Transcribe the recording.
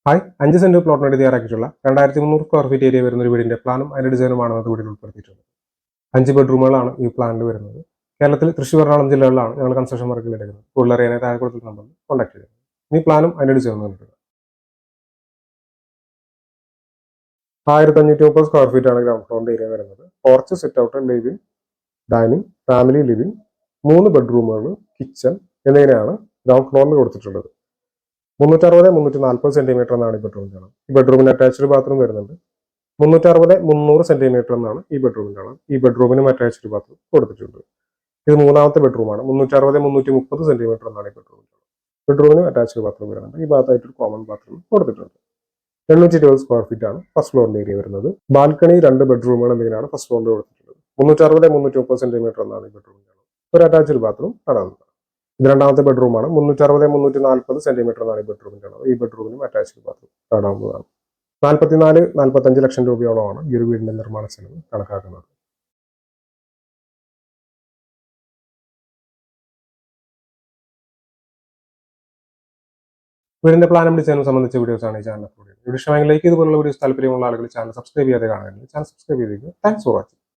Hi 5 saint പ്ലോട്ടിന് വേണ്ടി തയ്യാറാക്കിയിട്ടുള്ള 2300 square feet area വരുന്ന ഒരു വീടിന്റെ പ്ലാനും അതിന്റെ ഡിസൈനുമാണ് അത് വീടിൽ ഉൾപ്പെടുത്തിയിട്ടുള്ളത്. 5 ബെഡ്റൂമുകളാണ് ഈ പ്ലാനിൽ വരുന്നത്. കേരളത്തിൽ തൃശ്ശൂർ എറണാകുളം ജില്ലകളിലാണ് ഞങ്ങൾ കൺസ്ട്രക്ഷൻ വർക്കിൽ എടുക്കുന്നത്. കൂടുതൽ അറിയാനായി താഴെ കൊടുത്തിട്ടുള്ള നമ്പറിൽ കോൺടാക്ട് ചെയ്യുക. ഈ പ്ലാനും അതിന്റെ ഡിസൈനും കണ്ടിട്ടുണ്ട്. 1530 സ്ക്വയർ ഫീറ്റ് ആണ് ഗ്രൗണ്ട് ഫ്ലോറിന്റെ ഏരിയ വരുന്നത്. Porch, sit out, living, dining, family living, 3 ബെഡ്റൂമുകൾ, കിച്ചൺ എന്നിങ്ങനെയാണ് ഗ്രൗണ്ട് ഫ്ലോറിൽ കൊടുത്തിട്ടുള്ളത്. 360-340 സെന്റിമീറ്റർ എന്നാണ് ഈ ബെഡ്റൂമിന്റെ അളവ്. ഈ ബെഡ്റൂമിന് അറ്റാച്ച്ഡ് ബാത്റൂം വരുന്നുണ്ട്. 360-300 സെന്റിമീറ്റർ എന്നാണ് ഈ ബെഡ്റൂമിന്റെ അളവ്. ഈ ബെഡ്റൂമിനും അറ്റാച്ച്ഡ് ബാത്റൂം കൊടുത്തിട്ടുണ്ട്. ഇത് മൂന്നാമത്തെ ബെഡ്റൂമാണ്. 360-330 സെന്റിമീറ്റർ എന്നാണ് ഈ ബെഡ്റൂമിന്റെ അളവ്. ബെഡ്റൂമിനും അറ്റാച്ച്ഡ് ബാത്റൂം വരുന്നുണ്ട്. ഈ ഭാഗത്തായിട്ട് ഒരു കോമൺ ബാത്റൂം കൊടുത്തിട്ടുണ്ട്. 820 സ്ക്വയർ ഫീറ്റ് ആണ് ഫസ്റ്റ് ഫ്ലോറിന്റെ ഏരിയ വരുന്നത്. ബാൽക്കണി 2 ബെഡ്റൂമുകൾ എന്നിങ്ങനെയാണ് ഫസ്റ്റ് ഫ്ലോറിൽ കൊടുത്തിട്ടുള്ളത്. 360-330 സെന്റിമീറ്റർ എന്നാണ് ഈ ബെഡ്റൂമിന്റെ അളവ്. ഒരു അറ്റാച്ച്ഡ് ബാത്റൂം കാണാവുന്നതാണ്. ഇത് രണ്ടാമത്തെ ബെഡ്റൂമാണ്. 360-340 സെന്റിമീറ്റർ എന്നാണ് ഈ ബെഡ്റൂമിന്റെ അളവ്. ഈ ബെഡ്റൂമിനും അറ്റാച്ച്ഡ് ബാത്റൂം കാണാവുന്നതാണ്. 44-45 ലക്ഷം രൂപയോളമാണ് ഈ ഒരു വീടിന്റെ നിർമ്മാണ ചെലവ് കണക്കാക്കുന്നത്. വീടിന്റെ പ്ലാനും ഡിസൈനും സംബന്ധിച്ച വീഡിയോസ് ആണ് ഈ ചാനൽ അപ്ലോഡ് ചെയ്യുന്നത്. വീഡിയോ ഇഷ്ടമെങ്കിൽ ലൈക്ക്, ഇതുപോലുള്ള വീഡിയോസ് താല്പര്യമുള്ള ആളുകൾ ചാനൽ സബ്സ്ക്രൈബ് ചെയ്യാതെ കാണുകയാണെങ്കിൽ ചാനൽ സബ്സ്ക്രൈബ് ചെയ്തേക്കുക. Thanks for watching.